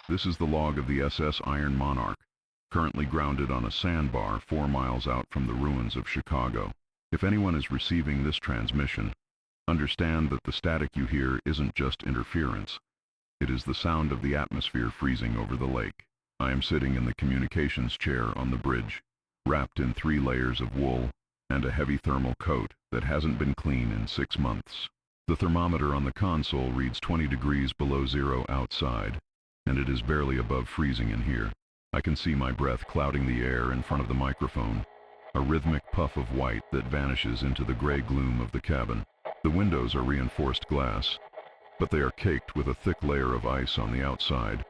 This is the log of the SS Iron Monarch, currently grounded on a sandbar 4 miles out from the ruins of Chicago. If anyone is receiving this transmission, understand that the static you hear isn't just interference. It is the sound of the atmosphere freezing over the lake. I am sitting in the communications chair on the bridge, wrapped in 3 layers of wool and a heavy thermal coat that hasn't been clean in 6 months. The thermometer on the console reads 20 degrees below zero outside, and it is barely above freezing in here. I can see my breath clouding the air in front of the microphone, a rhythmic puff of white that vanishes into the gray gloom of the cabin. The windows are reinforced glass, but they are caked with a thick layer of ice on the outside,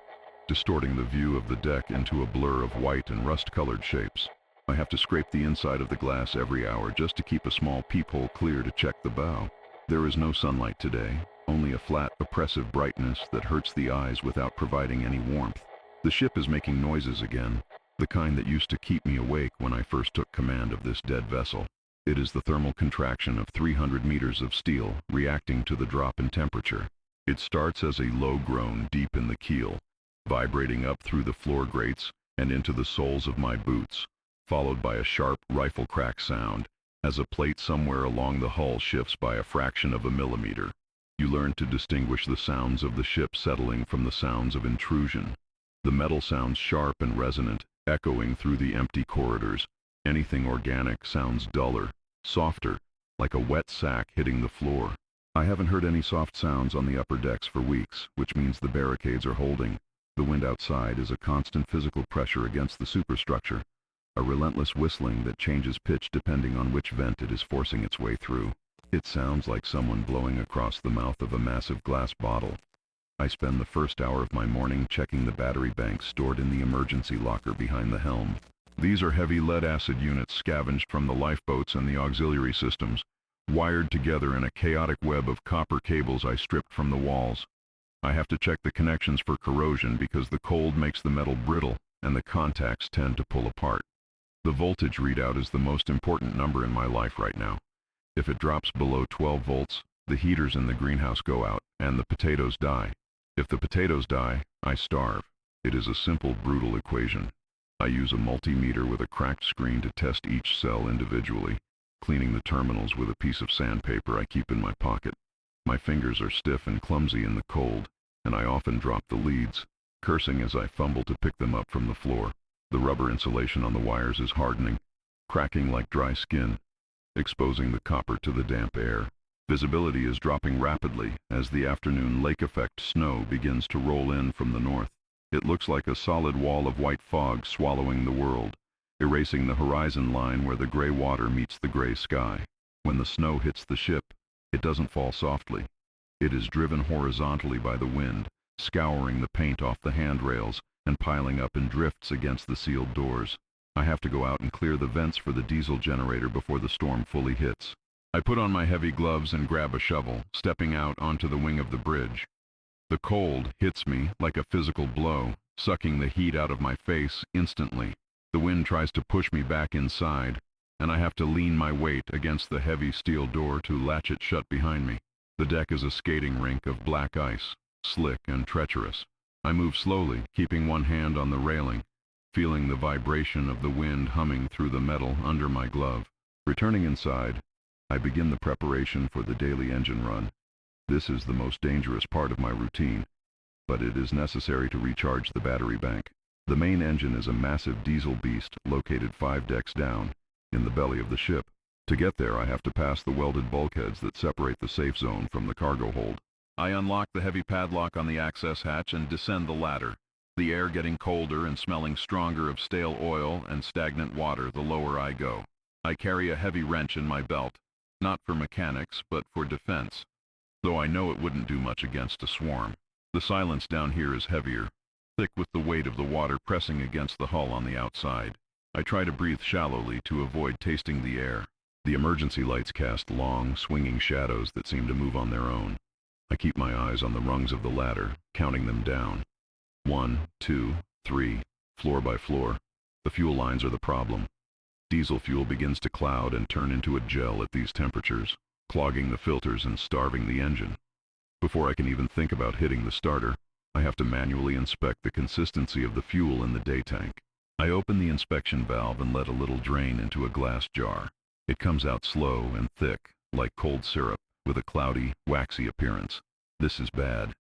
distorting the view of the deck into a blur of white and rust-colored shapes. I have to scrape the inside of the glass every hour just to keep a small peephole clear to check the bow. There is no sunlight today, only a flat, oppressive brightness that hurts the eyes without providing any warmth. The ship is making noises again, the kind that used to keep me awake when I first took command of this dead vessel. It is the thermal contraction of 300 meters of steel reacting to the drop in temperature. It starts as a low groan deep in the keel, vibrating up through the floor grates and into the soles of my boots, followed by a sharp rifle crack sound as a plate somewhere along the hull shifts by a fraction of a millimeter. You learn to distinguish the sounds of the ship settling from the sounds of intrusion. The metal sounds sharp and resonant, echoing through the empty corridors. Anything organic sounds duller, softer, like a wet sack hitting the floor. I haven't heard any soft sounds on the upper decks for weeks, which means the barricades are holding. The wind outside is a constant physical pressure against the superstructure, a relentless whistling that changes pitch depending on which vent it is forcing its way through. It sounds like someone blowing across the mouth of a massive glass bottle. I spend the first hour of my morning checking the battery banks stored in the emergency locker behind the helm. These are heavy lead-acid units scavenged from the lifeboats and the auxiliary systems, wired together in a chaotic web of copper cables I stripped from the walls. I have to check the connections for corrosion because the cold makes the metal brittle and the contacts tend to pull apart. The voltage readout is the most important number in my life right now. If it drops below 12 volts, the heaters in the greenhouse go out and the potatoes die. If the potatoes die, I starve. It is a simple, brutal equation. I use a multimeter with a cracked screen to test each cell individually, cleaning the terminals with a piece of sandpaper I keep in my pocket. My fingers are stiff and clumsy in the cold, and I often drop the leads, cursing as I fumble to pick them up from the floor. The rubber insulation on the wires is hardening, cracking like dry skin, exposing the copper to the damp air. Visibility is dropping rapidly as the afternoon lake effect snow begins to roll in from the north. It looks like a solid wall of white fog swallowing the world, erasing the horizon line where the gray water meets the gray sky. When the snow hits the ship, it doesn't fall softly. It is driven horizontally by the wind, scouring the paint off the handrails and piling up in drifts against the sealed doors. I have to go out and clear the vents for the diesel generator before the storm fully hits. I put on my heavy gloves and grab a shovel, stepping out onto the wing of the bridge. The cold hits me like a physical blow, sucking the heat out of my face instantly. The wind tries to push me back inside, and I have to lean my weight against the heavy steel door to latch it shut behind me. The deck is a skating rink of black ice, slick and treacherous. I move slowly, keeping one hand on the railing, feeling the vibration of the wind humming through the metal under my glove. Returning inside, I begin the preparation for the daily engine run. This is the most dangerous part of my routine, but it is necessary to recharge the battery bank. The main engine is a massive diesel beast located 5 decks down, in the belly of the ship. To get there, I have to pass the welded bulkheads that separate the safe zone from the cargo hold. I unlock the heavy padlock on the access hatch and descend the ladder, the air getting colder and smelling stronger of stale oil and stagnant water the lower I go. I carry a heavy wrench in my belt, not for mechanics, but for defense, though I know it wouldn't do much against a swarm. The silence down here is heavier, thick with the weight of the water pressing against the hull on the outside. I try to breathe shallowly to avoid tasting the air. The emergency lights cast long, swinging shadows that seem to move on their own. I keep my eyes on the rungs of the ladder, counting them down. 1, 2, 3, floor by floor. The fuel lines are the problem. Diesel fuel begins to cloud and turn into a gel at these temperatures, clogging the filters and starving the engine. Before I can even think about hitting the starter, I have to manually inspect the consistency of the fuel in the day tank. I open the inspection valve and let a little drain into a glass jar. It comes out slow and thick, like cold syrup, with a cloudy, waxy appearance. This is bad.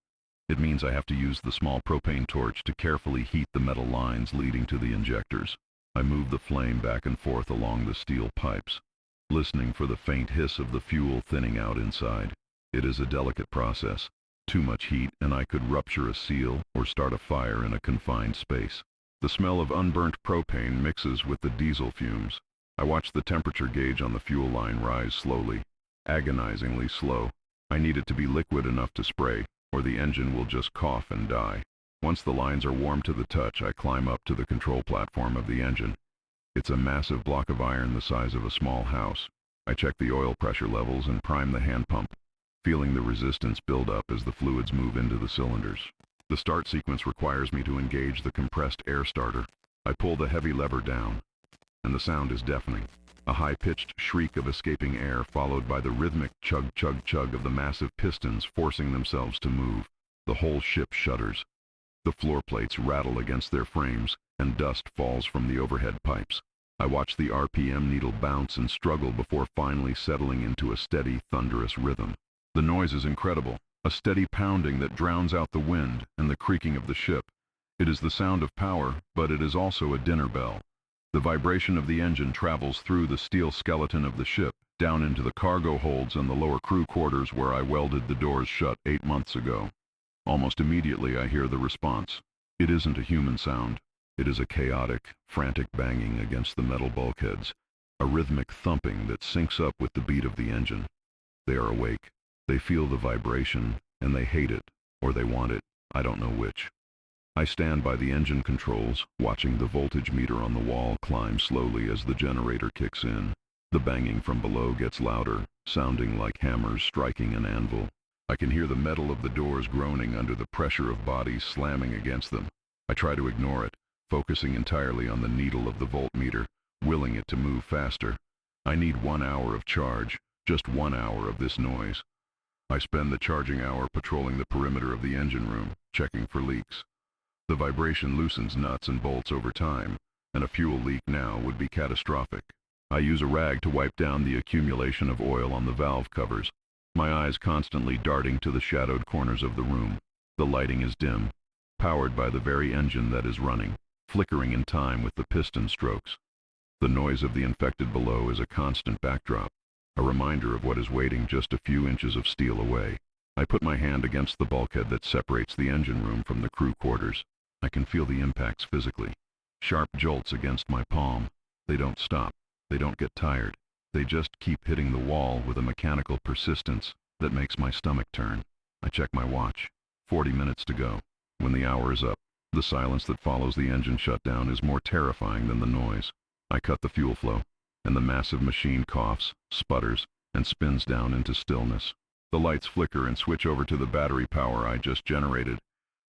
It means I have to use the small propane torch to carefully heat the metal lines leading to the injectors. I move the flame back and forth along the steel pipes, listening for the faint hiss of the fuel thinning out inside. It is a delicate process. Too much heat and I could rupture a seal or start a fire in a confined space. The smell of unburnt propane mixes with the diesel fumes. I watch the temperature gauge on the fuel line rise slowly, agonizingly slow. I need it to be liquid enough to spray, or the engine will just cough and die. Once the lines are warm to the touch, I climb up to the control platform of the engine. It's a massive block of iron the size of a small house. I check the oil pressure levels and prime the hand pump, feeling the resistance build up as the fluids move into the cylinders. The start sequence requires me to engage the compressed air starter. I pull the heavy lever down, and the sound is deafening. A high-pitched shriek of escaping air followed by the rhythmic chug-chug-chug of the massive pistons forcing themselves to move. The whole ship shudders. The floor plates rattle against their frames, and dust falls from the overhead pipes. I watch the RPM needle bounce and struggle before finally settling into a steady, thunderous rhythm. The noise is incredible, a steady pounding that drowns out the wind and the creaking of the ship. It is the sound of power, but it is also a dinner bell. The vibration of the engine travels through the steel skeleton of the ship, down into the cargo holds and the lower crew quarters where I welded the doors shut 8 months ago. Almost immediately I hear the response. It isn't a human sound. It is a chaotic, frantic banging against the metal bulkheads, a rhythmic thumping that syncs up with the beat of the engine. They are awake. They feel the vibration, and they hate it, or they want it. I don't know which. I stand by the engine controls, watching the voltage meter on the wall climb slowly as the generator kicks in. The banging from below gets louder, sounding like hammers striking an anvil. I can hear the metal of the doors groaning under the pressure of bodies slamming against them. I try to ignore it, focusing entirely on the needle of the voltmeter, willing it to move faster. I need 1 hour of charge, just 1 hour of this noise. I spend the charging hour patrolling the perimeter of the engine room, checking for leaks. The vibration loosens nuts and bolts over time, and a fuel leak now would be catastrophic. I use a rag to wipe down the accumulation of oil on the valve covers, my eyes constantly darting to the shadowed corners of the room. The lighting is dim, powered by the very engine that is running, flickering in time with the piston strokes. The noise of the infected below is a constant backdrop, a reminder of what is waiting just a few inches of steel away. I put my hand against the bulkhead that separates the engine room from the crew quarters. I can feel the impacts physically. Sharp jolts against my palm. They don't stop. They don't get tired. They just keep hitting the wall with a mechanical persistence that makes my stomach turn. I check my watch. 40 minutes to go. When the hour is up, the silence that follows the engine shutdown is more terrifying than the noise. I cut the fuel flow, and the massive machine coughs, sputters, and spins down into stillness. The lights flicker and switch over to the battery power I just generated.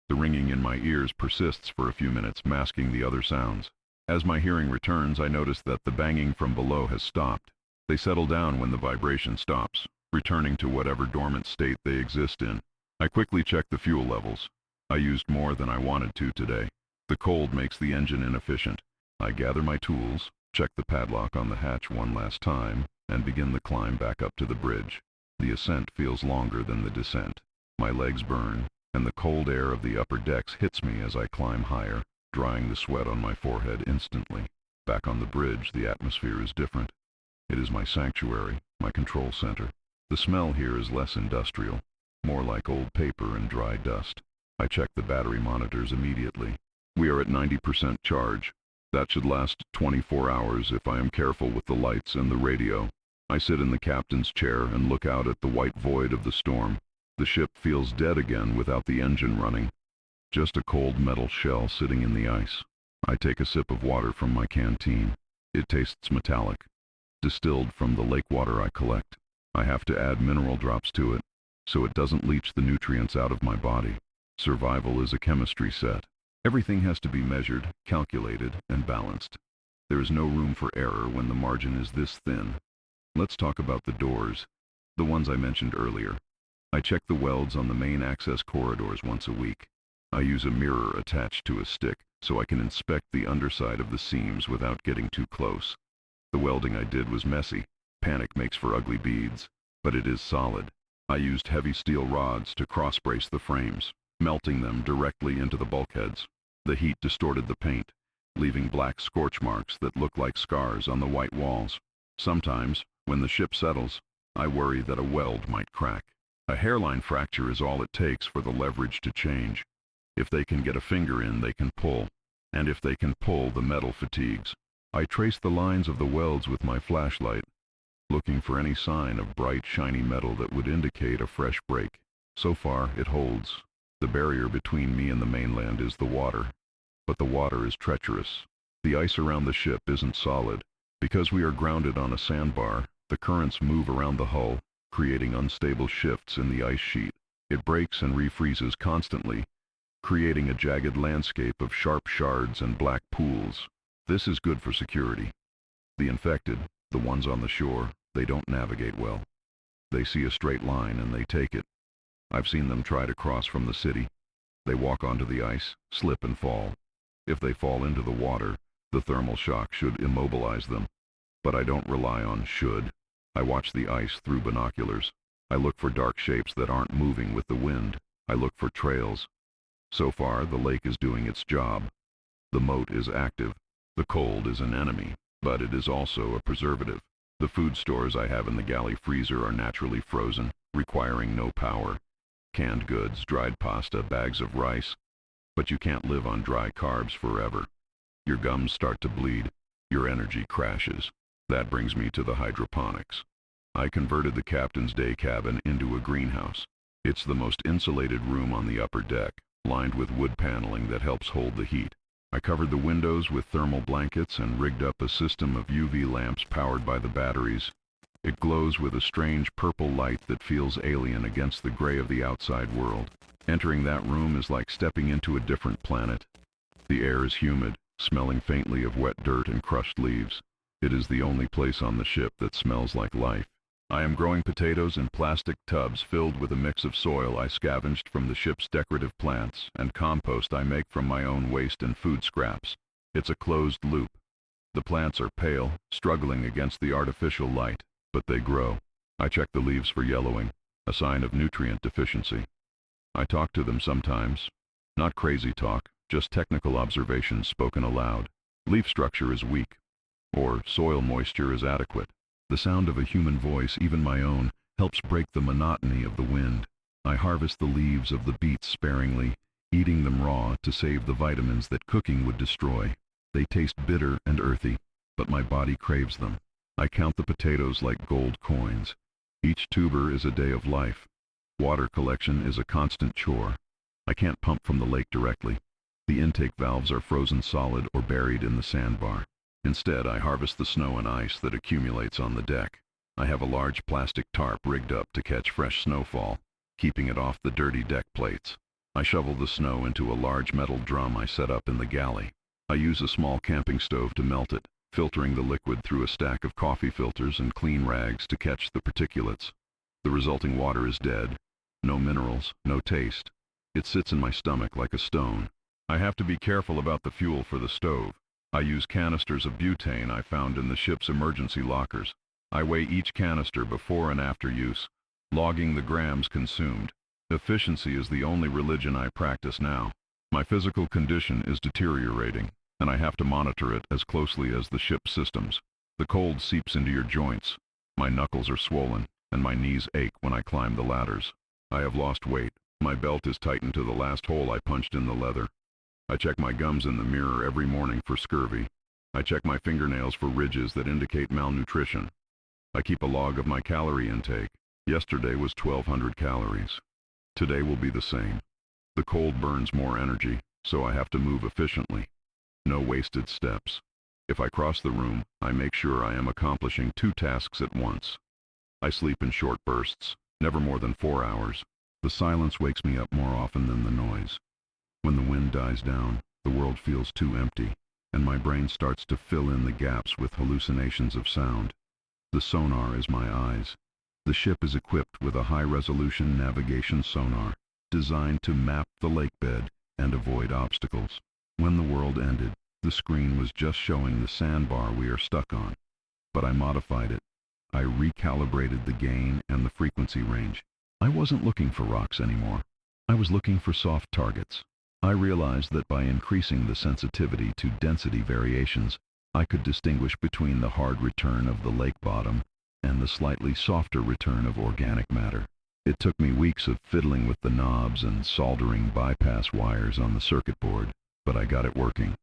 The ringing in my ears persists for a few minutes, masking the other sounds. As my hearing returns, I notice that the banging from below has stopped. They settle down when the vibration stops, returning to whatever dormant state they exist in. I quickly check the fuel levels. I used more than I wanted to today. The cold makes the engine inefficient. I gather my tools, check the padlock on the hatch one last time, and begin the climb back up to the bridge. The ascent feels longer than the descent. My legs burn, and the cold air of the upper decks hits me as I climb higher, drying the sweat on my forehead instantly. Back on the bridge, the atmosphere is different. It is my sanctuary, my control center. The smell here is less industrial, more like old paper and dry dust. I check the battery monitors immediately. We are at 90% charge. That should last 24 hours if I am careful with the lights and the radio. I sit in the captain's chair and look out at the white void of the storm. The ship feels dead again without the engine running. Just a cold metal shell sitting in the ice. I take a sip of water from my canteen. It tastes metallic, distilled from the lake water I collect. I have to add mineral drops to it, so it doesn't leach the nutrients out of my body. Survival is a chemistry set. Everything has to be measured, calculated, and balanced. There is no room for error when the margin is this thin. Let's talk about the doors, the ones I mentioned earlier. I check the welds on the main access corridors once a week. I use a mirror attached to a stick so I can inspect the underside of the seams without getting too close. The welding I did was messy. Panic makes for ugly beads, but it is solid. I used heavy steel rods to cross-brace the frames, melting them directly into the bulkheads. The heat distorted the paint, leaving black scorch marks that look like scars on the white walls. Sometimes, when the ship settles, I worry that a weld might crack. A hairline fracture is all it takes for the leverage to change. If they can get a finger in, they can pull. And if they can pull, the metal fatigues. I trace the lines of the welds with my flashlight, looking for any sign of bright, shiny metal that would indicate a fresh break. So far, it holds. The barrier between me and the mainland is the water. But the water is treacherous. The ice around the ship isn't solid. Because we are grounded on a sandbar, the currents move around the hull, creating unstable shifts in the ice sheet. It breaks and refreezes constantly, creating a jagged landscape of sharp shards and black pools. This is good for security. The infected, the ones on the shore, they don't navigate well. They see a straight line and they take it. I've seen them try to cross from the city. They walk onto the ice, slip and fall. If they fall into the water, the thermal shock should immobilize them. But I don't rely on should. I watch the ice through binoculars. I look for dark shapes that aren't moving with the wind. I look for trails. So far, the lake is doing its job. The moat is active. The cold is an enemy, but it is also a preservative. The food stores I have in the galley freezer are naturally frozen, requiring no power. Canned goods, dried pasta, bags of rice. But you can't live on dry carbs forever. Your gums start to bleed. Your energy crashes. That brings me to the hydroponics. I converted the captain's day cabin into a greenhouse. It's the most insulated room on the upper deck, lined with wood paneling that helps hold the heat. I covered the windows with thermal blankets and rigged up a system of UV lamps powered by the batteries. It glows with a strange purple light that feels alien against the gray of the outside world. Entering that room is like stepping into a different planet. The air is humid, smelling faintly of wet dirt and crushed leaves. It is the only place on the ship that smells like life. I am growing potatoes in plastic tubs filled with a mix of soil I scavenged from the ship's decorative plants and compost I make from my own waste and food scraps. It's a closed loop. The plants are pale, struggling against the artificial light, but they grow. I check the leaves for yellowing, a sign of nutrient deficiency. I talk to them sometimes. Not crazy talk, just technical observations spoken aloud. Leaf structure is weak, or soil moisture is adequate. The sound of a human voice, even my own, helps break the monotony of the wind. I harvest the leaves of the beets sparingly, eating them raw to save the vitamins that cooking would destroy. They taste bitter and earthy, but my body craves them. I count the potatoes like gold coins. Each tuber is a day of life. Water collection is a constant chore. I can't pump from the lake directly. The intake valves are frozen solid or buried in the sandbar. Instead, I harvest the snow and ice that accumulates on the deck. I have a large plastic tarp rigged up to catch fresh snowfall, keeping it off the dirty deck plates. I shovel the snow into a large metal drum I set up in the galley. I use a small camping stove to melt it, filtering the liquid through a stack of coffee filters and clean rags to catch the particulates. The resulting water is dead. No minerals, no taste. It sits in my stomach like a stone. I have to be careful about the fuel for the stove. I use canisters of butane I found in the ship's emergency lockers. I weigh each canister before and after use, logging the grams consumed. Efficiency is the only religion I practice now. My physical condition is deteriorating, and I have to monitor it as closely as the ship's systems. The cold seeps into your joints. My knuckles are swollen, and my knees ache when I climb the ladders. I have lost weight. My belt is tightened to the last hole I punched in the leather. I check my gums in the mirror every morning for scurvy. I check my fingernails for ridges that indicate malnutrition. I keep a log of my calorie intake. Yesterday was 1,200 calories. Today will be the same. The cold burns more energy, so I have to move efficiently. No wasted steps. If I cross the room, I make sure I am accomplishing 2 tasks at once. I sleep in short bursts, never more than 4 hours. The silence wakes me up more often than the noise. When the wind dies down, the world feels too empty, and my brain starts to fill in the gaps with hallucinations of sound. The sonar is my eyes. The ship is equipped with a high-resolution navigation sonar, designed to map the lake bed and avoid obstacles. When the world ended, the screen was just showing the sandbar we are stuck on. But I modified it. I recalibrated the gain and the frequency range. I wasn't looking for rocks anymore. I was looking for soft targets. I realized that by increasing the sensitivity to density variations, I could distinguish between the hard return of the lake bottom and the slightly softer return of organic matter. It took me weeks of fiddling with the knobs and soldering bypass wires on the circuit board, but I got it working.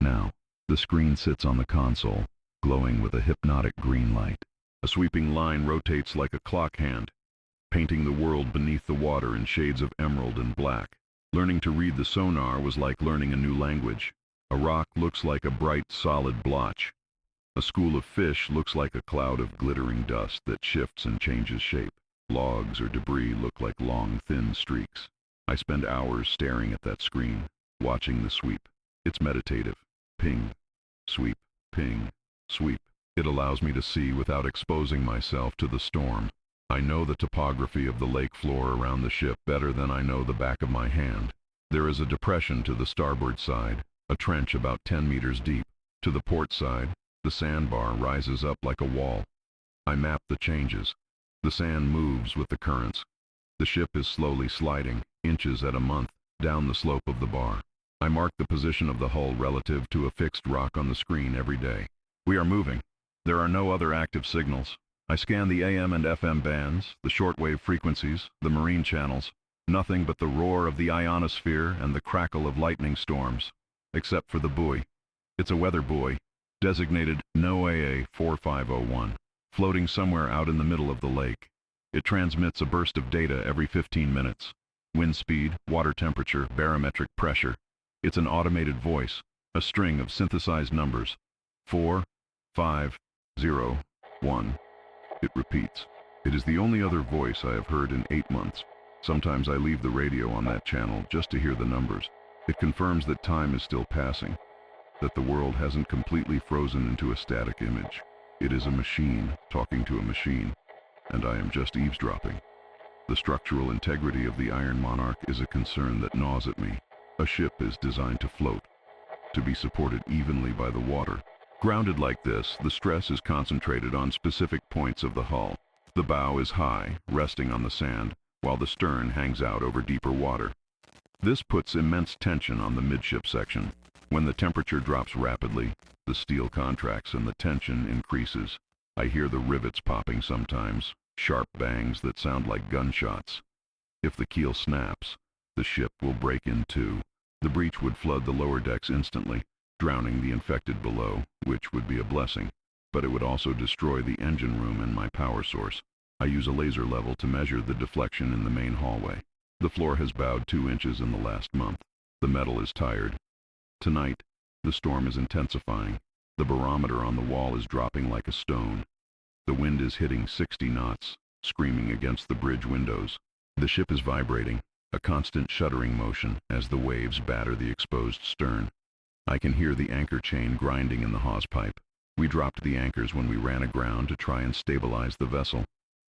Now, the screen sits on the console, glowing with a hypnotic green light. A sweeping line rotates like a clock hand, painting the world beneath the water in shades of emerald and black. Learning to read the sonar was like learning a new language. A rock looks like a bright, solid blotch. A school of fish looks like a cloud of glittering dust that shifts and changes shape. Logs or debris look like long, thin streaks. I spend hours staring at that screen, watching the sweep. It's meditative. Ping, sweep, ping, sweep. It allows me to see without exposing myself to the storm. I know the topography of the lake floor around the ship better than I know the back of my hand. There is a depression to the starboard side, a trench about 10 meters deep. To the port side, the sandbar rises up like a wall. I map the changes. The sand moves with the currents. The ship is slowly sliding, inches at a month, down the slope of the bar. I mark the position of the hull relative to a fixed rock on the screen every day. We are moving. There are no other active signals. I scan the AM and FM bands, the shortwave frequencies, the marine channels. Nothing but the roar of the ionosphere and the crackle of lightning storms, except for the buoy. It's a weather buoy, designated NOAA 4501, floating somewhere out in the middle of the lake. It transmits a burst of data every 15 minutes. Wind speed, water temperature, barometric pressure. It's an automated voice, a string of synthesized numbers. 4, 5, 0, 1. It repeats. It is the only other voice I have heard in 8 months. Sometimes I leave the radio on that channel just to hear the numbers. It confirms that time is still passing, that the world hasn't completely frozen into a static image. It is a machine talking to a machine, and I am just eavesdropping. The structural integrity of the Iron Monarch is a concern that gnaws at me. A ship is designed to float, to be supported evenly by the water. Grounded like this, the stress is concentrated on specific points of the hull. The bow is high, resting on the sand, while the stern hangs out over deeper water. This puts immense tension on the midship section. When the temperature drops rapidly, the steel contracts and the tension increases. I hear the rivets popping sometimes, sharp bangs that sound like gunshots. If the keel snaps, the ship will break in two. The breach would flood the lower decks instantly, drowning the infected below, which would be a blessing, but it would also destroy the engine room and my power source. I use a laser level to measure the deflection in the main hallway. The floor has bowed 2 inches in the last month. The metal is tired. Tonight, the storm is intensifying. The barometer on the wall is dropping like a stone. The wind is hitting 60 knots, screaming against the bridge windows. The ship is vibrating, a constant shuddering motion as the waves batter the exposed stern. I can hear the anchor chain grinding in the hawse pipe. We dropped the anchors when we ran aground to try and stabilize the vessel.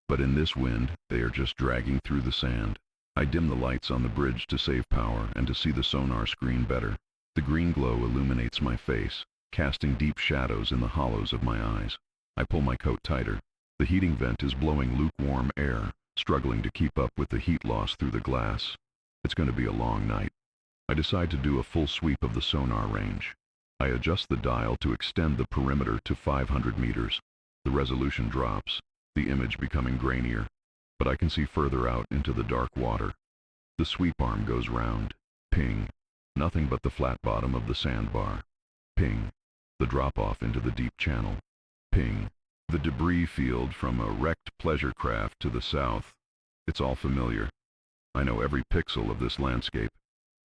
But in this wind, they are just dragging through the sand. I dim the lights on the bridge to save power and to see the sonar screen better. The green glow illuminates my face, casting deep shadows in the hollows of my eyes. I pull my coat tighter. The heating vent is blowing lukewarm air, struggling to keep up with the heat loss through the glass. It's going to be a long night. I decide to do a full sweep of the sonar range. I adjust the dial to extend the perimeter to 500 meters. The resolution drops, the image becoming grainier, but I can see further out into the dark water. The sweep arm goes round. Ping. Nothing but the flat bottom of the sandbar. Ping. The drop-off into the deep channel. Ping. The debris field from a wrecked pleasure craft to the south. It's all familiar. I know every pixel of this landscape.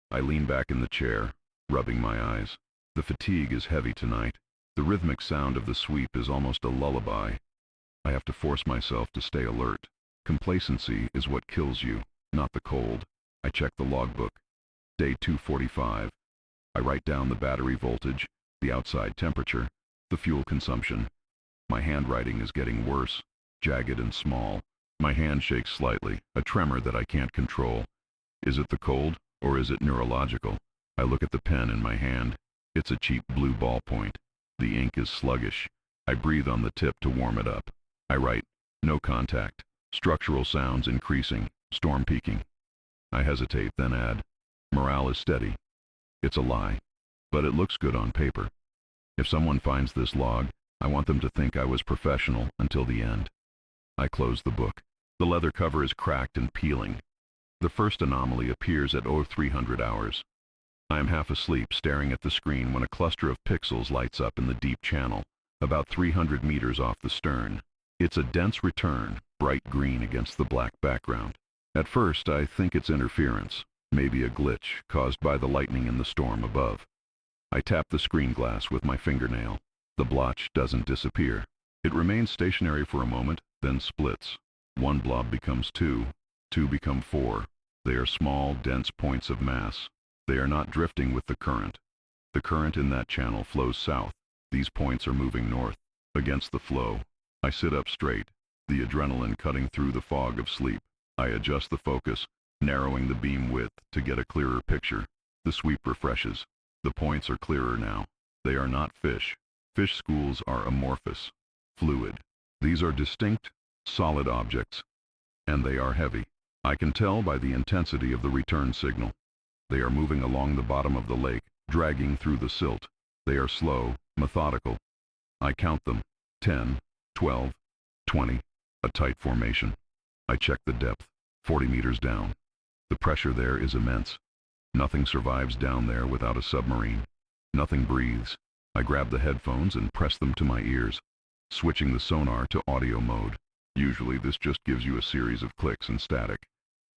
I lean back in the chair, rubbing my eyes. The fatigue is heavy tonight. The rhythmic sound of the sweep is almost a lullaby. I have to force myself to stay alert. Complacency is what kills you, not the cold. I check the logbook. Day 245. I write down the battery voltage, the outside temperature, the fuel consumption. My handwriting is getting worse, jagged and small. My hand shakes slightly, a tremor that I can't control. Is it the cold, Or is it neurological? I look at the pen in my hand. It's a cheap blue ballpoint. The ink is sluggish. I breathe on the tip to warm it up. I write, no contact. Structural sounds increasing. Storm peaking. I hesitate, then add, morale is steady. It's a lie. But it looks good on paper. If someone finds this log, I want them to think I was professional until the end. I close the book. The leather cover is cracked and peeling. The first anomaly appears at 0300 hours. I am half asleep, staring at the screen when a cluster of pixels lights up in the deep channel, about 300 meters off the stern. It's a dense return, bright green against the black background. At first, I think it's interference, maybe a glitch caused by the lightning in the storm above. I tap the screen glass with my fingernail. The blotch doesn't disappear. It remains stationary for a moment, then splits. One blob becomes two become four. They are small, dense points of mass. They are not drifting with the current. The current in that channel flows south. These points are moving north. Against the flow, I sit up straight, the adrenaline cutting through the fog of sleep. I adjust the focus, narrowing the beam width to get a clearer picture. The sweep refreshes. The points are clearer now. They are not fish. Fish schools are amorphous, fluid. These are distinct, solid objects, and they are heavy. I can tell by the intensity of the return signal. They are moving along the bottom of the lake, dragging through the silt. They are slow, methodical. I count them, 10, 12, 20, a tight formation. I check the depth, 40 meters down. The pressure there is immense. Nothing survives down there without a submarine. Nothing breathes. I grab the headphones and press them to my ears, switching the sonar to audio mode. Usually this just gives you a series of clicks and static.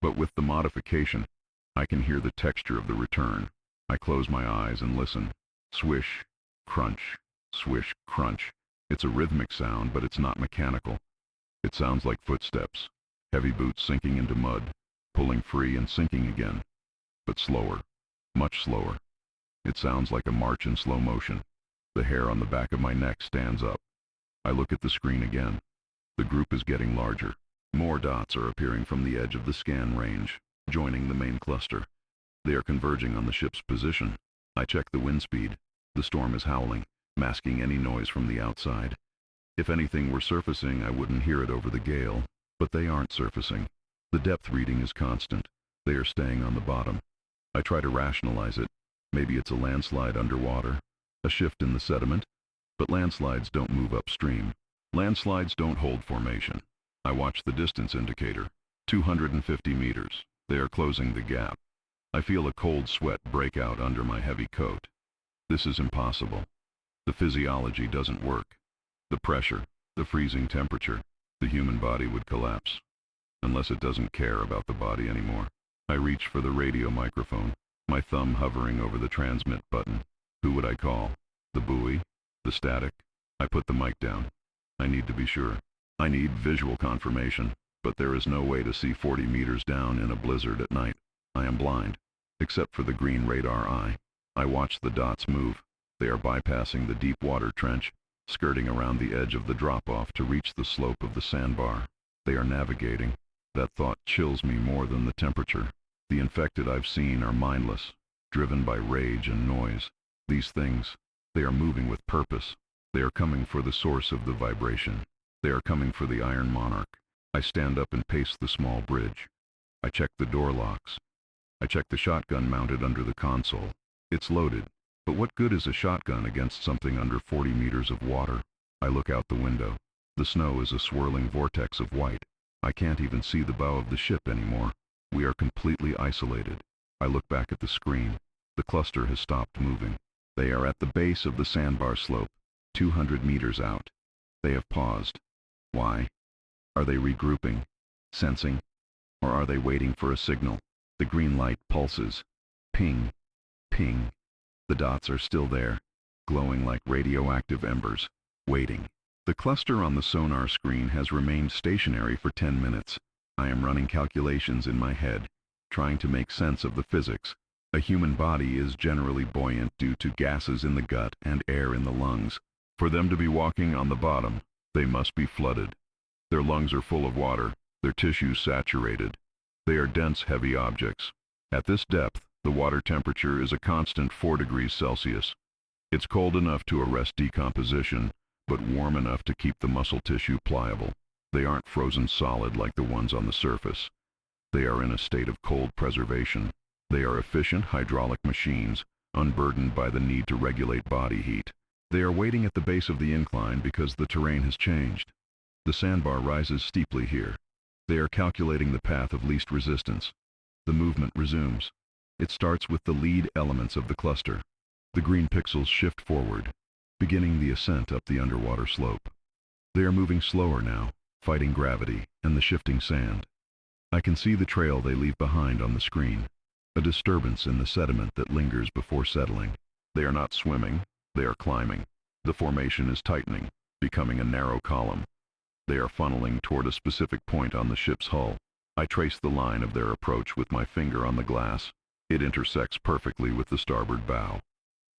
But with the modification, I can hear the texture of the return. I close my eyes and listen. Swish, crunch, swish, crunch. It's a rhythmic sound, but it's not mechanical. It sounds like footsteps, heavy boots sinking into mud, pulling free and sinking again. But slower, much slower. It sounds like a march in slow motion. The hair on the back of my neck stands up. I look at the screen again. The group is getting larger. More dots are appearing from the edge of the scan range, joining the main cluster. They are converging on the ship's position. I check the wind speed. The storm is howling, masking any noise from the outside. If anything were surfacing, I wouldn't hear it over the gale, but they aren't surfacing. The depth reading is constant. They are staying on the bottom. I try to rationalize it. Maybe it's a landslide underwater, a shift in the sediment, but landslides don't move upstream. Landslides don't hold formation. I watch the distance indicator, 250 meters. They are closing the gap. I feel a cold sweat break out under my heavy coat. This is impossible. The physiology doesn't work. The pressure, the freezing temperature, the human body would collapse. Unless it doesn't care about the body anymore. I reach for the radio microphone, my thumb hovering over the transmit button. Who would I call? The buoy? The static? I put the mic down. I need to be sure. I need visual confirmation, but there is no way to see 40 meters down in a blizzard at night. I am blind, except for the green radar eye. I watch the dots move. They are bypassing the deep water trench, skirting around the edge of the drop-off to reach the slope of the sandbar. They are navigating. That thought chills me more than the temperature. The infected I've seen are mindless, driven by rage and noise. These things, they are moving with purpose. They are coming for the source of the vibration. They are coming for the Iron Monarch. I stand up and pace the small bridge. I check the door locks. I check the shotgun mounted under the console. It's loaded, but what good is a shotgun against something under 40 meters of water? I look out the window. The snow is a swirling vortex of white. I can't even see the bow of the ship anymore. We are completely isolated. I look back at the screen. The cluster has stopped moving. They are at the base of the sandbar slope, 200 meters out. They have paused. Why? Are they regrouping, sensing, or are they waiting for a signal? The green light pulses. Ping, ping. The dots are still there, glowing like radioactive embers, waiting. The cluster on the sonar screen has remained stationary for 10 minutes. I am running calculations in my head, trying to make sense of the physics. A human body is generally buoyant due to gases in the gut and air in the lungs. For them to be walking on the bottom, they must be flooded. Their lungs are full of water, their tissues saturated. They are dense, heavy objects. At this depth, The water temperature is a constant 4 degrees Celsius. It's cold enough to arrest decomposition, but warm enough to keep the muscle tissue pliable. They aren't frozen solid like the ones on the surface. They are in a state of cold preservation. They are efficient hydraulic machines, unburdened by the need to regulate body heat. They are waiting at the base of the incline because the terrain has changed. The sandbar rises steeply here. They are calculating the path of least resistance. The movement resumes. It starts with the lead elements of the cluster. The green pixels shift forward, beginning the ascent up the underwater slope. They are moving slower now, fighting gravity and the shifting sand. I can see the trail they leave behind on the screen, a disturbance in the sediment that lingers before settling. They are not swimming, they are climbing. The formation is tightening, becoming a narrow column. They are funneling toward a specific point on the ship's hull. I trace the line of their approach with my finger on the glass. It intersects perfectly with the starboard bow.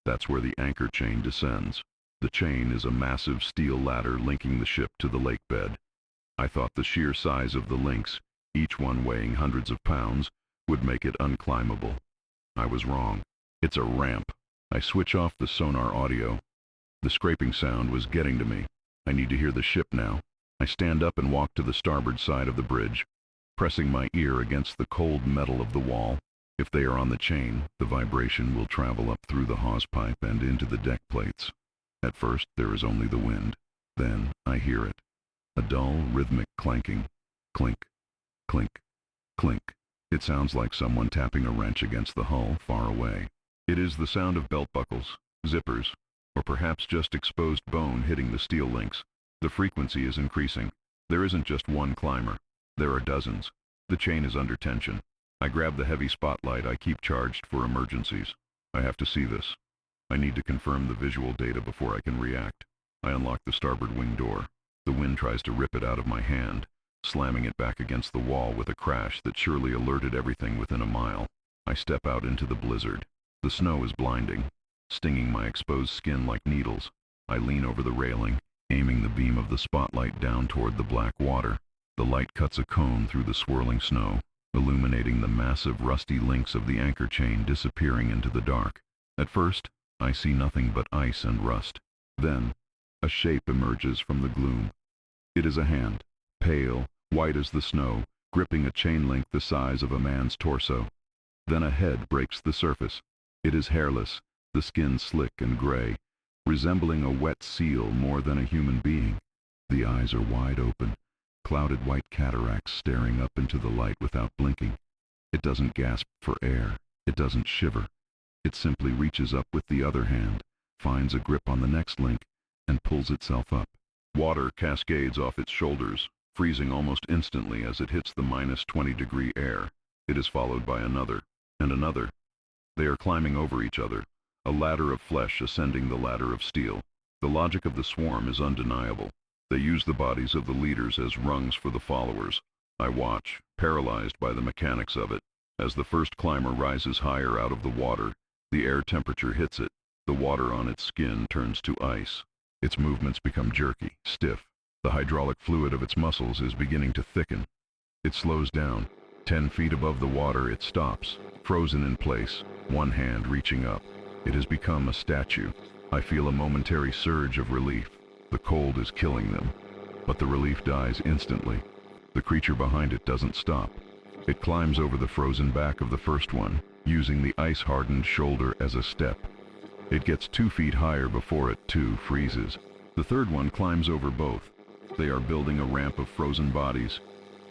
That's where the anchor chain descends. The chain is a massive steel ladder linking the ship to the lake bed. I thought the sheer size of the links, each one weighing hundreds of pounds, would make it unclimbable. I was wrong. It's a ramp. I switch off the sonar audio. The scraping sound was getting to me. I need to hear the ship now. I stand up and walk to the starboard side of the bridge, pressing my ear against the cold metal of the wall. If they are on the chain, the vibration will travel up through the hawse pipe and into the deck plates. At first, there is only the wind. Then, I hear it. A dull, rhythmic clanking. Clink, clink, clink. It sounds like someone tapping a wrench against the hull far away. It is the sound of belt buckles, zippers, or perhaps just exposed bone hitting the steel links. The frequency is increasing. There isn't just one climber. There are dozens. The chain is under tension. I grab the heavy spotlight I keep charged for emergencies. I have to see this. I need to confirm the visual data before I can react. I unlock the starboard wing door. The wind tries to rip it out of my hand, slamming it back against the wall with a crash that surely alerted everything within a mile. I step out into the blizzard. The snow is blinding, stinging my exposed skin like needles. I lean over the railing, aiming the beam of the spotlight down toward the black water. The light cuts a cone through the swirling snow, illuminating the massive rusty links of the anchor chain disappearing into the dark. At first, I see nothing but ice and rust. Then, a shape emerges from the gloom. It is a hand, pale, white as the snow, gripping a chain link the size of a man's torso. Then a head breaks the surface. It is hairless, the skin slick and gray, resembling a wet seal more than a human being. The eyes are wide open, clouded white cataracts staring up into the light without blinking. It doesn't gasp for air. It doesn't shiver. It simply reaches up with the other hand, finds a grip on the next link, and pulls itself up. Water cascades off its shoulders, freezing almost instantly as it hits the -20-degree air. It is followed by another, and another. They are climbing over each other, a ladder of flesh ascending the ladder of steel. The logic of the swarm is undeniable. They use the bodies of the leaders as rungs for the followers. I watch, paralyzed by the mechanics of it. As the first climber rises higher out of the water, the air temperature hits it. The water on its skin turns to ice. Its movements become jerky, stiff. The hydraulic fluid of its muscles is beginning to thicken. It slows down. 10 feet above the water, it stops, frozen in place, one hand reaching up. It has become a statue. I feel a momentary surge of relief. The cold is killing them, but the relief dies instantly. The creature behind it doesn't stop. It climbs over the frozen back of the first one, using the ice-hardened shoulder as a step. It gets 2 feet higher before it, too, freezes. The third one climbs over both. They are building a ramp of frozen bodies.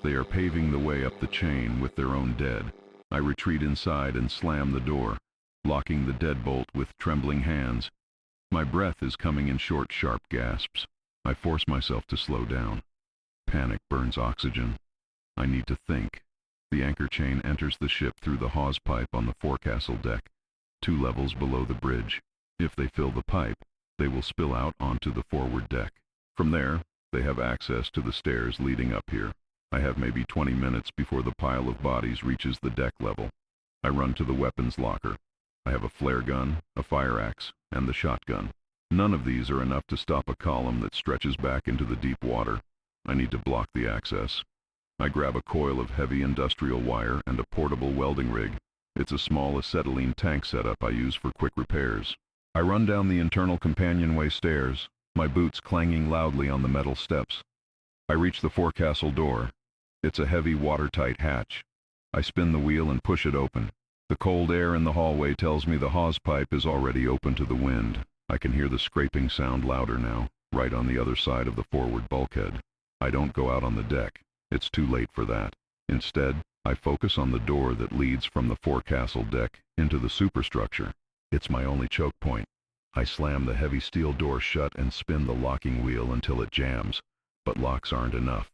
They are paving the way up the chain with their own dead. I retreat inside and slam the door, locking the deadbolt with trembling hands. My breath is coming in short, sharp gasps. I force myself to slow down. Panic burns oxygen. I need to think. The anchor chain enters the ship through the hawse pipe on the forecastle deck, 2 levels below the bridge. If they fill the pipe, they will spill out onto the forward deck. From there, they have access to the stairs leading up here. I have maybe 20 minutes before the pile of bodies reaches the deck level. I run to the weapons locker. I have a flare gun, a fire axe, and the shotgun. None of these are enough to stop a column that stretches back into the deep water. I need to block the access. I grab a coil of heavy industrial wire and a portable welding rig. It's a small acetylene tank setup I use for quick repairs. I run down the internal companionway stairs, my boots clanging loudly on the metal steps. I reach the forecastle door. It's a heavy, watertight hatch. I spin the wheel and push it open. The cold air in the hallway tells me the hawse pipe is already open to the wind. I can hear the scraping sound louder now, right on the other side of the forward bulkhead. I don't go out on the deck. It's too late for that. Instead, I focus on the door that leads from the forecastle deck into the superstructure. It's my only choke point. I slam the heavy steel door shut and spin the locking wheel until it jams, but locks aren't enough.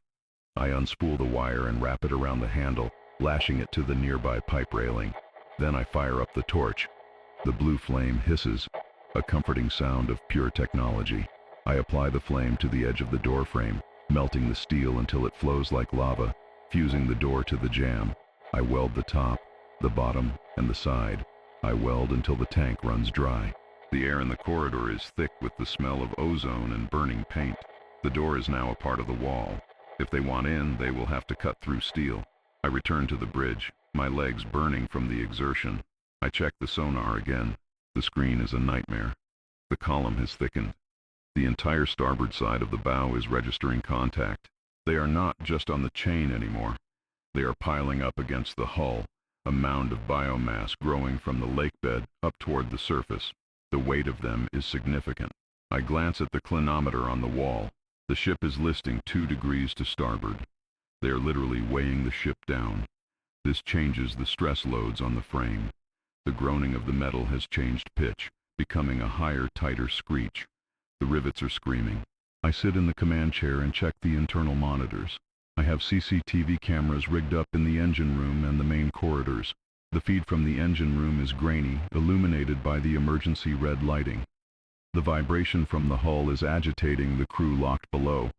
I unspool the wire and wrap it around the handle, lashing it to the nearby pipe railing. Then I fire up the torch. The blue flame hisses, a comforting sound of pure technology. I apply the flame to the edge of the door frame, melting the steel until it flows like lava, fusing the door to the jamb. I weld the top, the bottom, and the side. I weld until the tank runs dry. The air in the corridor is thick with the smell of ozone and burning paint. The door is now a part of the wall. If they want in, they will have to cut through steel. I return to the bridge, my legs burning from the exertion. I check the sonar again. The screen is a nightmare. The column has thickened. The entire starboard side of the bow is registering contact. They are not just on the chain anymore. They are piling up against the hull, a mound of biomass growing from the lake bed up toward the surface. The weight of them is significant. I glance at the clinometer on the wall. The ship is listing 2 degrees to starboard. They are literally weighing the ship down. This changes the stress loads on the frame. The groaning of the metal has changed pitch, becoming a higher, tighter screech. The rivets are screaming. I sit in the command chair and check the internal monitors. I have CCTV cameras rigged up in the engine room and the main corridors. The feed from the engine room is grainy, illuminated by the emergency red lighting. The vibration from the hull is agitating the crew locked below.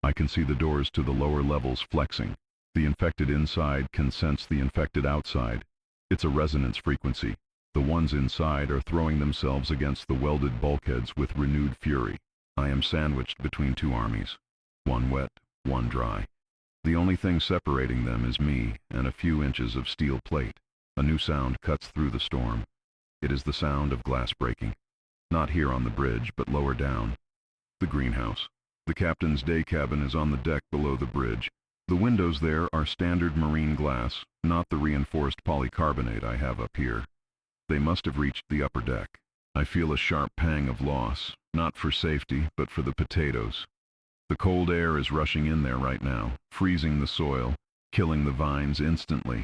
I can see the doors to the lower levels flexing. The infected inside can sense the infected outside. It's a resonance frequency. The ones inside are throwing themselves against the welded bulkheads with renewed fury. I am sandwiched between 2 armies. One wet, one dry. The only thing separating them is me and a few inches of steel plate. A new sound cuts through the storm. It is the sound of glass breaking. Not here on the bridge, but lower down. The greenhouse. The captain's day cabin is on the deck below the bridge. The windows there are standard marine glass, not the reinforced polycarbonate I have up here. They must have reached the upper deck. I feel a sharp pang of loss, not for safety, but for the potatoes. The cold air is rushing in there right now, freezing the soil, killing the vines instantly.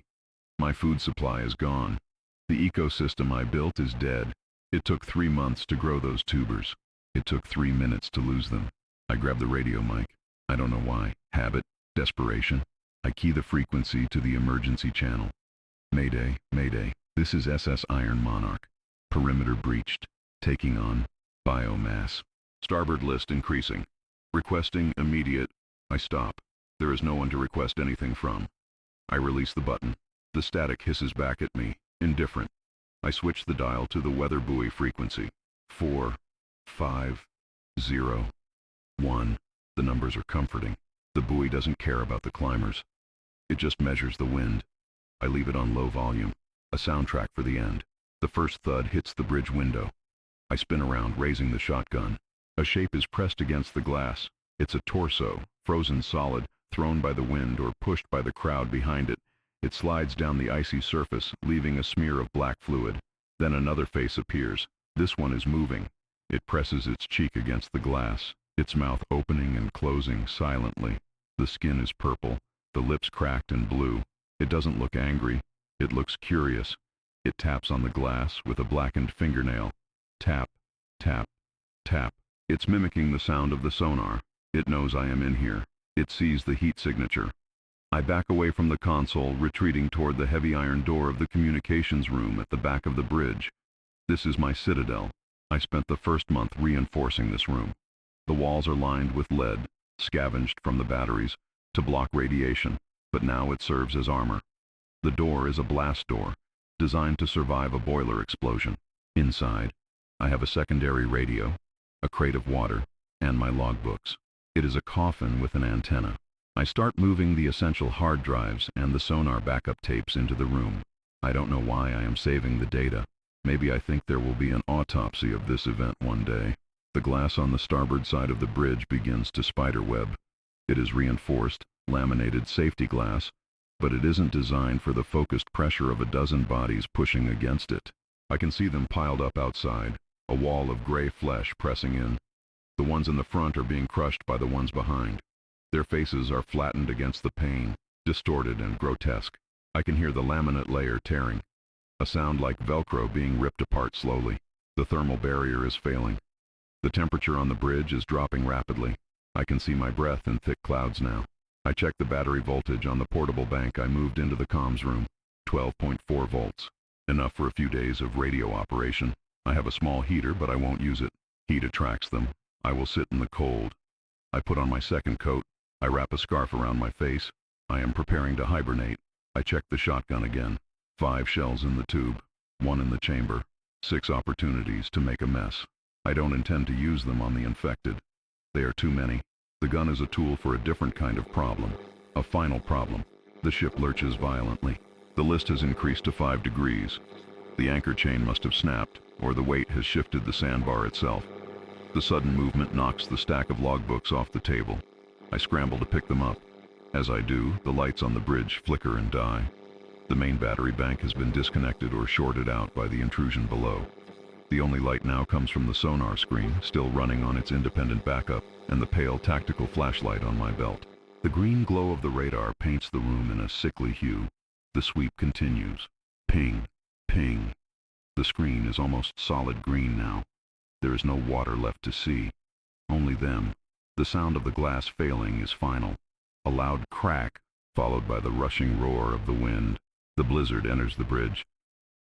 My food supply is gone. The ecosystem I built is dead. It took 3 months to grow those tubers. It took 3 minutes to lose them. I grab the radio mic. I don't know why. Habit, desperation. I key the frequency to the emergency channel. Mayday, mayday. This is SS Iron Monarch. Perimeter breached. Taking on biomass. Starboard list increasing. Requesting immediate. I stop. There is no one to request anything from. I release the button. The static hisses back at me, indifferent. I switch the dial to the weather buoy frequency. 4, 5, 0, 1. The numbers are comforting. The buoy doesn't care about the climbers. It just measures the wind. I leave it on low volume. A soundtrack for the end. The first thud hits the bridge window. I spin around, raising the shotgun. A shape is pressed against the glass. It's a torso, frozen solid, thrown by the wind or pushed by the crowd behind it. It slides down the icy surface, leaving a smear of black fluid. Then another face appears. This one is moving. It presses its cheek against the glass, its mouth opening and closing silently. The skin is purple, the lips cracked and blue. It doesn't look angry. It looks curious. It taps on the glass with a blackened fingernail. Tap, tap, tap. It's mimicking the sound of the sonar. It knows I am in here. It sees the heat signature. I back away from the console, retreating toward the heavy iron door of the communications room at the back of the bridge. This is my citadel. I spent the first month reinforcing this room. The walls are lined with lead, scavenged from the batteries, to block radiation, but now it serves as armor. The door is a blast door, designed to survive a boiler explosion. Inside, I have a secondary radio, a crate of water, and my logbooks. It is a coffin with an antenna. I start moving the essential hard drives and the sonar backup tapes into the room. I don't know why I am saving the data. Maybe I think there will be an autopsy of this event one day. The glass on the starboard side of the bridge begins to spiderweb. It is reinforced, laminated safety glass, but it isn't designed for the focused pressure of a dozen bodies pushing against it. I can see them piled up outside, a wall of gray flesh pressing in. The ones in the front are being crushed by the ones behind. Their faces are flattened against the pane, distorted and grotesque. I can hear the laminate layer tearing, a sound like Velcro being ripped apart slowly. The thermal barrier is failing. The temperature on the bridge is dropping rapidly. I can see my breath in thick clouds now. I check the battery voltage on the portable bank I moved into the comms room. 12.4 volts. Enough for a few days of radio operation. I have a small heater, but I won't use it. Heat attracts them. I will sit in the cold. I put on my second coat. I wrap a scarf around my face. I am preparing to hibernate. I check the shotgun again. 5 shells in the tube, 1 in the chamber. 6 opportunities to make a mess. I don't intend to use them on the infected. They are too many. The gun is a tool for a different kind of problem. A final problem. The ship lurches violently. The list has increased to 5 degrees. The anchor chain must have snapped, or the weight has shifted the sandbar itself. The sudden movement knocks the stack of logbooks off the table. I scramble to pick them up. As I do, the lights on the bridge flicker and die. The main battery bank has been disconnected or shorted out by the intrusion below. The only light now comes from the sonar screen, still running on its independent backup, and the pale tactical flashlight on my belt. The green glow of the radar paints the room in a sickly hue. The sweep continues. Ping, ping. The screen is almost solid green now. There is no water left to see. Only them. The sound of the glass failing is final. A loud crack, followed by the rushing roar of the wind. The blizzard enters the bridge.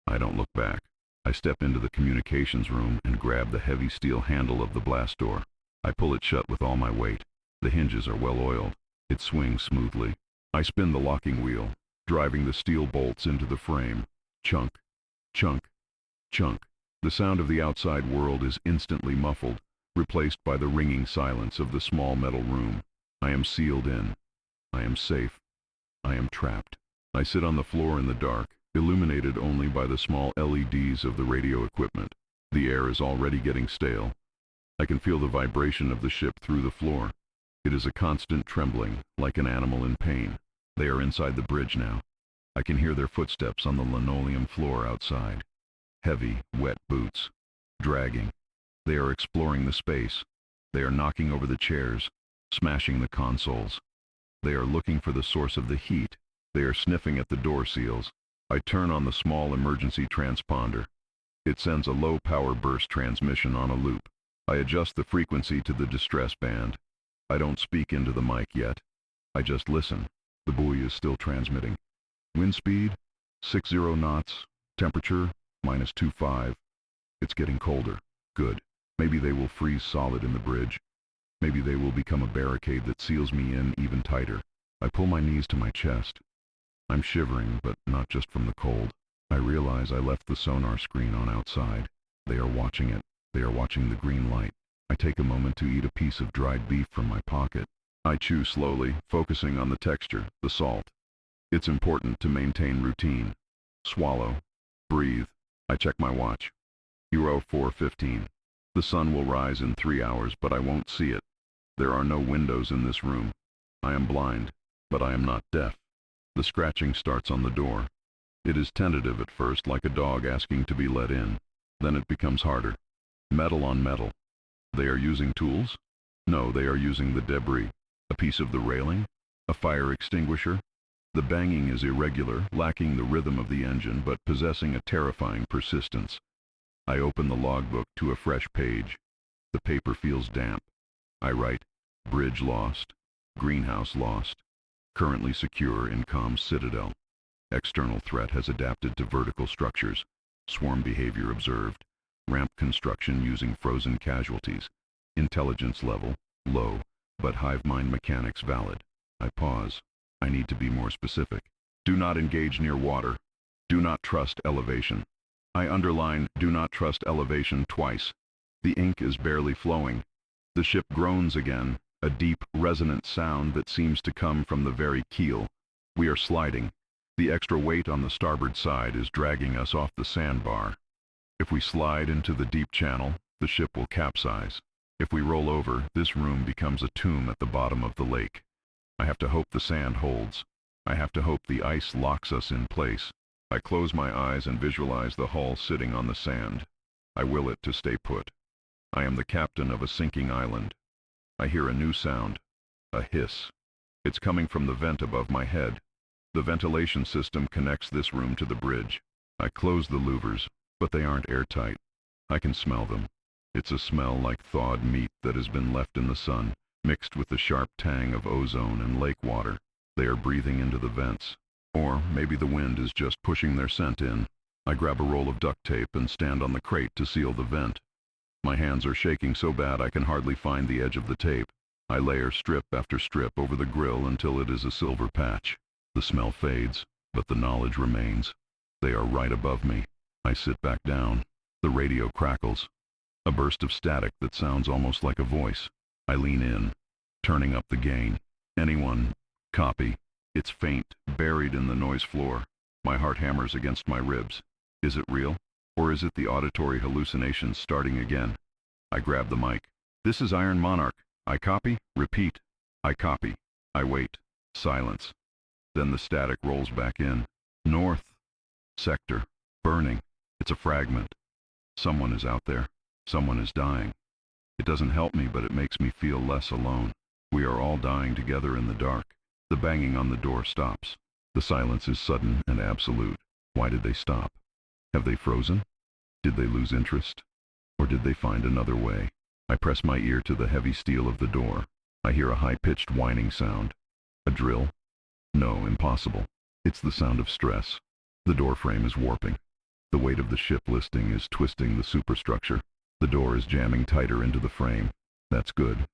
I don't look back. I step into the communications room and grab the heavy steel handle of the blast door. I pull it shut with all my weight. The hinges are well oiled. It swings smoothly. I spin the locking wheel, driving the steel bolts into the frame. Chunk, chunk, chunk. The sound of the outside world is instantly muffled, replaced by the ringing silence of the small metal room. I am sealed in. I am safe. I am trapped. I sit on the floor in the dark, illuminated only by the small LEDs of the radio equipment. The air is already getting stale. I can feel the vibration of the ship through the floor. It is a constant trembling, like an animal in pain. They are inside the bridge now. I can hear their footsteps on the linoleum floor outside. Heavy, wet boots. Dragging. They are exploring the space. They are knocking over the chairs, smashing the consoles. They are looking for the source of the heat. They are sniffing at the door seals. I turn on the small emergency transponder. It sends a low-power burst transmission on a loop. I adjust the frequency to the distress band. I don't speak into the mic yet. I just listen. The buoy is still transmitting. Wind speed, 60 knots. Temperature, -25. It's getting colder. Good. Maybe they will freeze solid in the bridge. Maybe they will become a barricade that seals me in even tighter. I pull my knees to my chest. I'm shivering, but not just from the cold. I realize I left the sonar screen on outside. They are watching it. They are watching the green light. I take a moment to eat a piece of dried beef from my pocket. I chew slowly, focusing on the texture, the salt. It's important to maintain routine. Swallow. Breathe. I check my watch. Euro 4:15. The sun will rise in 3 hours, but I won't see it. There are no windows in this room. I am blind, but I am not deaf. The scratching starts on the door. It is tentative at first, like a dog asking to be let in. Then it becomes harder. Metal on metal. They are using tools? No, they are using the debris. A piece of the railing? A fire extinguisher? The banging is irregular, lacking the rhythm of the engine, but possessing a terrifying persistence. I open the logbook to a fresh page. The paper feels damp. I write, bridge lost, greenhouse lost, currently secure in comms citadel. External threat has adapted to vertical structures. Swarm behavior observed. Ramp construction using frozen casualties. Intelligence level, low, but hive mind mechanics valid. I pause. I need to be more specific. Do not engage near water. Do not trust elevation. I underline, do not trust elevation twice. The ink is barely flowing. The ship groans again, a deep, resonant sound that seems to come from the very keel. We are sliding. The extra weight on the starboard side is dragging us off the sandbar. If we slide into the deep channel, the ship will capsize. If we roll over, this room becomes a tomb at the bottom of the lake. I have to hope the sand holds. I have to hope the ice locks us in place. I close my eyes and visualize the hull sitting on the sand. I will it to stay put. I am the captain of a sinking island. I hear a new sound, a hiss. It's coming from the vent above my head. The ventilation system connects this room to the bridge. I close the louvers, but they aren't airtight. I can smell them. It's a smell like thawed meat that has been left in the sun, mixed with the sharp tang of ozone and lake water. They are breathing into the vents. Or maybe the wind is just pushing their scent in. I grab a roll of duct tape and stand on the crate to seal the vent. My hands are shaking so bad I can hardly find the edge of the tape. I layer strip after strip over the grill until it is a silver patch. The smell fades, but the knowledge remains. They are right above me. I sit back down. The radio crackles. A burst of static that sounds almost like a voice. I lean in, turning up the gain. Anyone? Copy. It's faint, buried in the noise floor. My heart hammers against my ribs. Is it real? Or is it the auditory hallucinations starting again? I grab the mic. This is Iron Monarch. I copy. Repeat. I copy. I wait. Silence. Then the static rolls back in. North. Sector. Burning. It's a fragment. Someone is out there. Someone is dying. It doesn't help me, but it makes me feel less alone. We are all dying together in the dark. The banging on the door stops. The silence is sudden and absolute. Why did they stop? Have they frozen? Did they lose interest? Or did they find another way? I press my ear to the heavy steel of the door. I hear a high-pitched whining sound. A drill? No, impossible. It's the sound of stress. The door frame is warping. The weight of the ship listing is twisting the superstructure. The door is jamming tighter into the frame. That's good.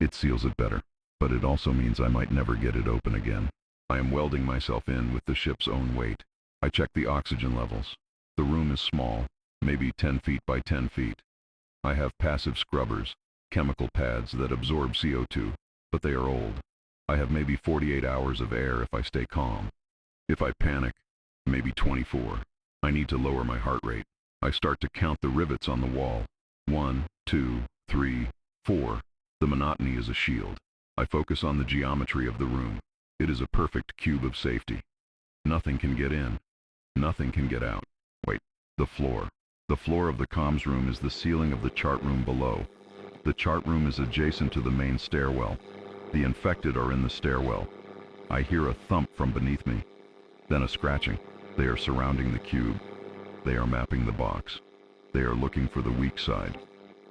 It seals it better. But it also means I might never get it open again. I am welding myself in with the ship's own weight. I check the oxygen levels. The room is small, maybe 10 feet by 10 feet. I have passive scrubbers, chemical pads that absorb CO2, but they are old. I have maybe 48 hours of air if I stay calm. If I panic, maybe 24. I need to lower my heart rate. I start to count the rivets on the wall. 1, 2, 3, 4. The monotony is a shield. I focus on the geometry of the room. It is a perfect cube of safety. Nothing can get in. Nothing can get out. Wait, the floor. The floor of the comms room is the ceiling of the chart room below. The chart room is adjacent to the main stairwell. The infected are in the stairwell. I hear a thump from beneath me. Then a scratching. They are surrounding the cube. They are mapping the box. They are looking for the weak side.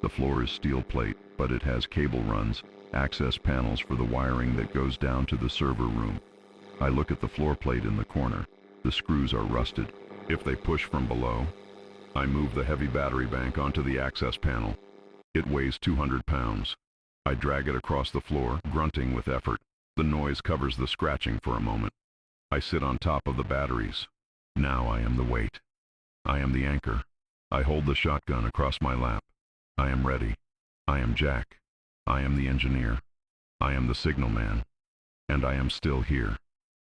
The floor is steel plate, but it has cable runs, access panels for the wiring that goes down to the server room. I look at the floor plate in the corner. The screws are rusted. If they push from below, I move the heavy battery bank onto the access panel. It weighs 200 pounds. I drag it across the floor, grunting with effort. The noise covers the scratching for a moment. I sit on top of the batteries. Now I am the weight. I am the anchor. I hold the shotgun across my lap. I am ready. I am Jack. I am the engineer. I am the signal man. And I am still here.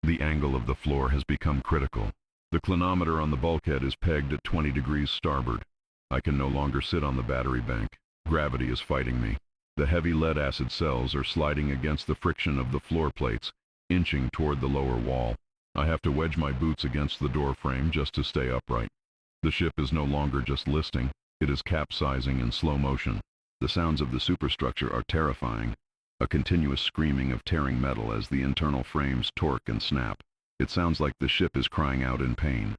The angle of the floor has become critical. The clinometer on the bulkhead is pegged at 20 degrees starboard. I can no longer sit on the battery bank. Gravity is fighting me. The heavy lead-acid cells are sliding against the friction of the floor plates, inching toward the lower wall. I have to wedge my boots against the door frame just to stay upright. The ship is no longer just listing. It is capsizing in slow motion. The sounds of the superstructure are terrifying. A continuous screaming of tearing metal as the internal frames torque and snap. It sounds like the ship is crying out in pain.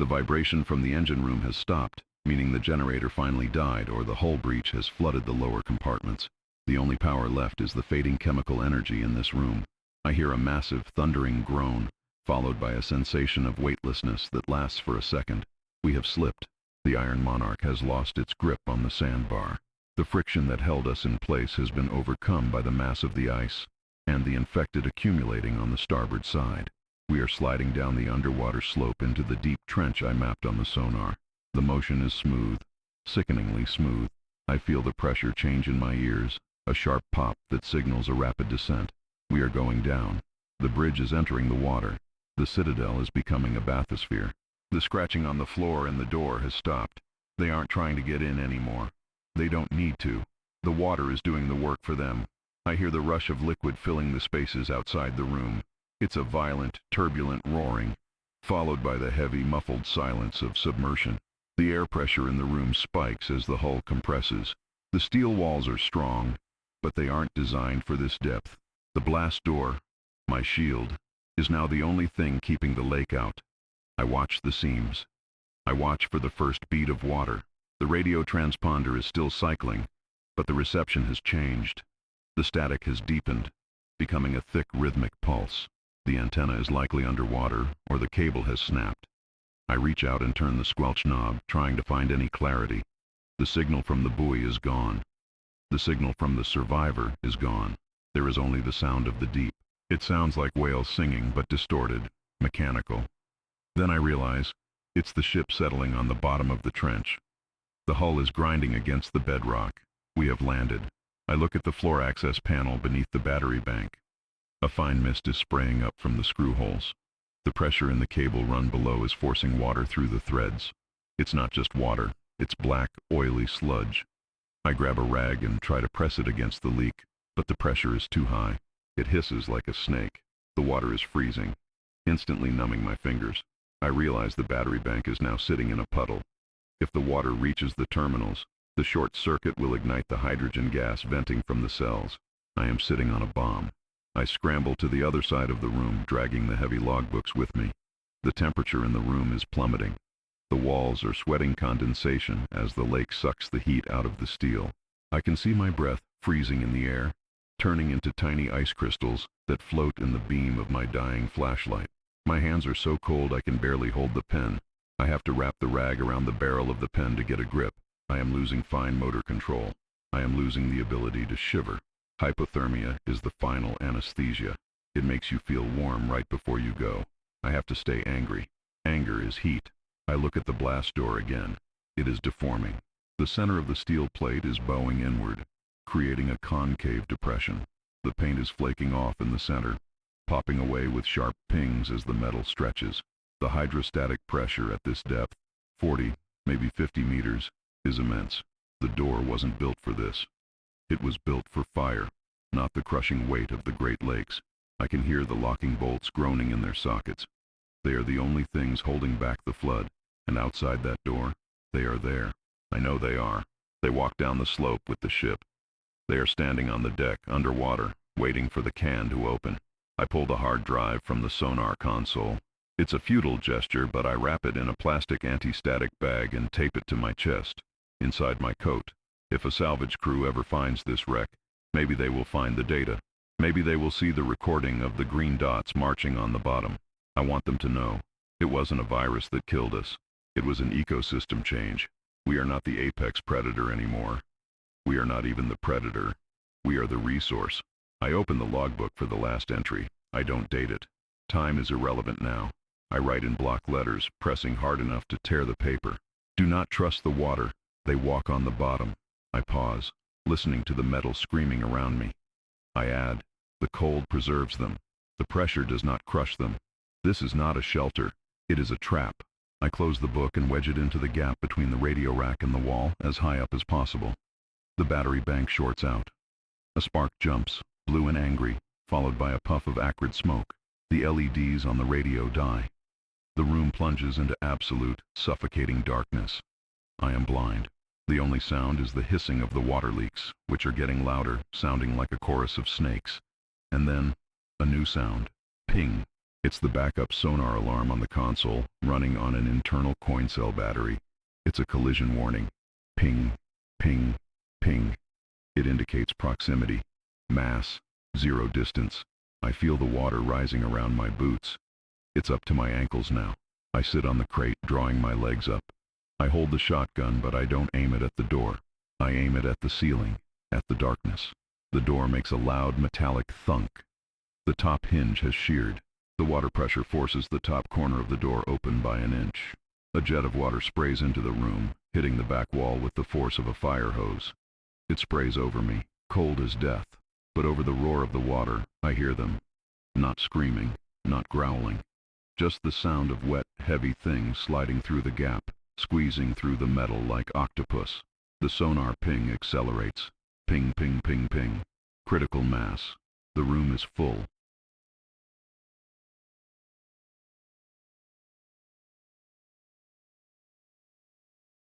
The vibration from the engine room has stopped, meaning the generator finally died or the hull breach has flooded the lower compartments. The only power left is the fading chemical energy in this room. I hear a massive, thundering groan, followed by a sensation of weightlessness that lasts for a second. We have slipped. The Iron Monarch has lost its grip on the sandbar. The friction that held us in place has been overcome by the mass of the ice, and the infected accumulating on the starboard side. We are sliding down the underwater slope into the deep trench I mapped on the sonar. The motion is smooth, sickeningly smooth. I feel the pressure change in my ears, a sharp pop that signals a rapid descent. We are going down. The bridge is entering the water. The citadel is becoming a bathysphere. The scratching on the floor and the door has stopped. They aren't trying to get in anymore. They don't need to. The water is doing the work for them. I hear the rush of liquid filling the spaces outside the room. It's a violent, turbulent roaring, followed by the heavy, muffled silence of submersion. The air pressure in the room spikes as the hull compresses. The steel walls are strong, but they aren't designed for this depth. The blast door, my shield, is now the only thing keeping the lake out. I watch the seams. I watch for the first beat of water. The radio transponder is still cycling, but the reception has changed. The static has deepened, becoming a thick rhythmic pulse. The antenna is likely underwater, or the cable has snapped. I reach out and turn the squelch knob, trying to find any clarity. The signal from the buoy is gone. The signal from the survivor is gone. There is only the sound of the deep. It sounds like whales singing, but distorted, mechanical. Then I realize it's the ship settling on the bottom of the trench. The hull is grinding against the bedrock. We have landed. I look at the floor access panel beneath the battery bank. A fine mist is spraying up from the screw holes. The pressure in the cable run below is forcing water through the threads. It's not just water, it's black, oily sludge. I grab a rag and try to press it against the leak, but the pressure is too high. It hisses like a snake. The water is freezing, instantly numbing my fingers. I realize the battery bank is now sitting in a puddle. If the water reaches the terminals, the short circuit will ignite the hydrogen gas venting from the cells. I am sitting on a bomb. I scramble to the other side of the room, dragging the heavy logbooks with me. The temperature in the room is plummeting. The walls are sweating condensation as the lake sucks the heat out of the steel. I can see my breath freezing in the air, turning into tiny ice crystals that float in the beam of my dying flashlight. My hands are so cold I can barely hold the pen. I have to wrap the rag around the barrel of the pen to get a grip. I am losing fine motor control. I am losing the ability to shiver. Hypothermia is the final anesthesia. It makes you feel warm right before you go. I have to stay angry. Anger is heat. I look at the blast door again. It is deforming. The center of the steel plate is bowing inward, creating a concave depression. The paint is flaking off in the center, popping away with sharp pings as the metal stretches. The hydrostatic pressure at this depth, 40, maybe 50 meters, is immense. The door wasn't built for this. It was built for fire, not the crushing weight of the Great Lakes. I can hear the locking bolts groaning in their sockets. They are the only things holding back the flood, and outside that door, they are there. I know they are. They walk down the slope with the ship. They are standing on the deck, underwater, waiting for the can to open. I pull the hard drive from the sonar console. It's a futile gesture, but I wrap it in a plastic anti-static bag and tape it to my chest, inside my coat. If a salvage crew ever finds this wreck, maybe they will find the data. Maybe they will see the recording of the green dots marching on the bottom. I want them to know. It wasn't a virus that killed us. It was an ecosystem change. We are not the apex predator anymore. We are not even the predator. We are the resource. I open the logbook for the last entry. I don't date it. Time is irrelevant now. I write in block letters, pressing hard enough to tear the paper. Do not trust the water. They walk on the bottom. I pause, listening to the metal screaming around me. I add, the cold preserves them. The pressure does not crush them. This is not a shelter. It is a trap. I close the book and wedge it into the gap between the radio rack and the wall, as high up as possible. The battery bank shorts out. A spark jumps, blue and angry, followed by a puff of acrid smoke. The LEDs on the radio die. The room plunges into absolute, suffocating darkness. I am blind. The only sound is the hissing of the water leaks, which are getting louder, sounding like a chorus of snakes. And then, a new sound. Ping. It's the backup sonar alarm on the console, running on an internal coin cell battery. It's a collision warning. Ping, ping, ping. It indicates proximity, mass, zero distance. I feel the water rising around my boots. It's up to my ankles now. I sit on the crate, drawing my legs up. I hold the shotgun, but I don't aim it at the door. I aim it at the ceiling, at the darkness. The door makes a loud metallic thunk. The top hinge has sheared. The water pressure forces the top corner of the door open by an inch. A jet of water sprays into the room, hitting the back wall with the force of a fire hose. It sprays over me, cold as death, but over the roar of the water, I hear them. Not screaming, not growling. Just the sound of wet, heavy things sliding through the gap, squeezing through the metal like octopus. The sonar ping accelerates. Ping, ping, ping, ping. Critical mass. The room is full.